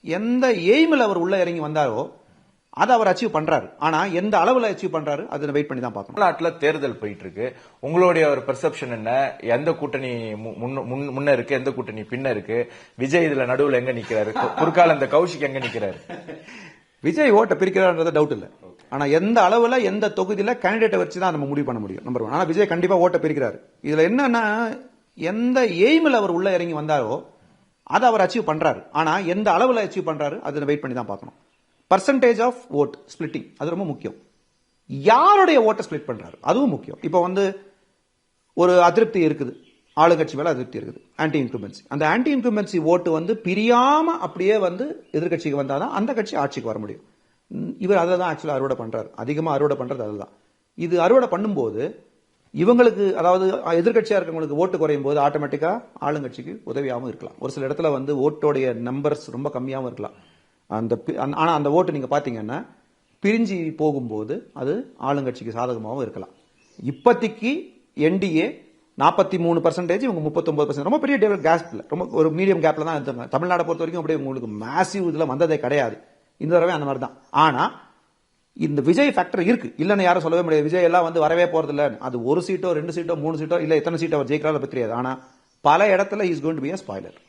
எந்த எய்மில் அவர் உள்ள இறங்கி வந்தாரோ அதை அவர் அச்சீவ் பண்றாரு. ஆனா எந்த அளவுல அச்சீவ் பண்றாரு அதை வெயிட் பண்ணி தான் பார்க்கணும். தமிழ்நாட்டுல தேர்தல் போயிட்டு இருக்கு. உங்களுடைய ஒரு பெர்செப்ஷன் என்ன? எந்த கூட்டணி முன்ன இருக்கு, எந்த கூட்டணி பின்ன இருக்கு? விஜய் இதுல நடுவுல எங்க நிக்கிறாரு? குறுக்கால இந்த கௌஷிக் எங்க நிக்கிறாரு? விஜய் ஓட்டை பிரிக்கிறார்ன்றது டவுட் இல்ல. ஆனா எந்த அளவுல எந்த தொகுதியில கேண்டிடேட்டை வச்சு தான் நம்ம முடிவு பண்ண முடியும். நம்பர் 1. ஆனா விஜய் கண்டிப்பா ஓட்டை பிரிக்கிறாரு. இதுல என்னன்னா எந்த எய்மில் அவர் உள்ள இறங்கி வந்தாரோ அதை அவர் அச்சீவ் பண்றாரு. ஆனா எந்த அளவுல அச்சீவ் பண்றாரு அதை வெயிட் பண்ணி தான் பார்க்கணும். பர்சன்டேஜ் ஆஃப் ஓட் ஸ்பிளிட்டிங் அது ரொம்ப முக்கியம். யாருடைய ஓட்டை ஸ்பிளிட் பண்றாரு அதுவும் முக்கியம். இப்போ ஒரு அதிருப்தி இருக்குது, ஆளுங்கட்சி மேல அதிருப்தி இருக்குது, ஆன்டி இன்குமென்சி. அந்த ஆன்டி இன்குமென்சி ஓட்டு பிரியாம அப்படியே எதிர்கட்சிக்கு வந்தாதான் அந்த கட்சி ஆட்சிக்கு வர முடியும். இவர் அதை தான் ஆக்சுவலா அறுவடை பண்றாரு. அதிகமா அறுவடை பண்றது அதுதான். இது அறுவடை பண்ணும்போது இவங்களுக்கு, அதாவது எதிர்கட்சியா இருக்கவங்களுக்கு ஓட்டு குறையும் போது ஆட்டோமேட்டிக்கா ஆளுங்கட்சிக்கு உதவியாகவும் இருக்கலாம். ஒரு சில இடத்துல ஓட்டோடைய நம்பர்ஸ் ரொம்ப கம்மியாகவும் இருக்கலாம். ஆனா அந்த ஓட்டு நீங்க பாத்தீங்கன்னா பிரிஞ்சு போகும்போது அது ஆளுங்கட்சிக்கு சாதகமாகவும் இருக்கலாம். இப்போதைக்கு என்டிஏ 43%, இவங்க 39%. ரொம்ப பெரிய கேப்ல, ரொம்ப ஒரு மீடியம் கேப்ல தான் இருந்தாங்க. தமிழ்நாடு பொறுத்த வரைக்கும் அப்படியே உங்களுக்கு மேசிவ் இதுல வந்ததே கிடையாது. இந்த தடவை அந்த மாதிரி தான். ஆனா இந்த விஜய் ஃபேக்டர் இருக்கு, இல்லன்னு யாரும் சொல்லவே முடியாது. விஜய் எல்லாம் வரவே போறது இல்ல. அது 1 சீட்டோ 2 சீட்டோ 3 சீட்டோ இல்ல எத்தனை சீட்டோ அவர் ஜெயிக்கிறாரோ பத்தி தெரியாது. ஆனா பல இடத்துல is going to be a spoiler.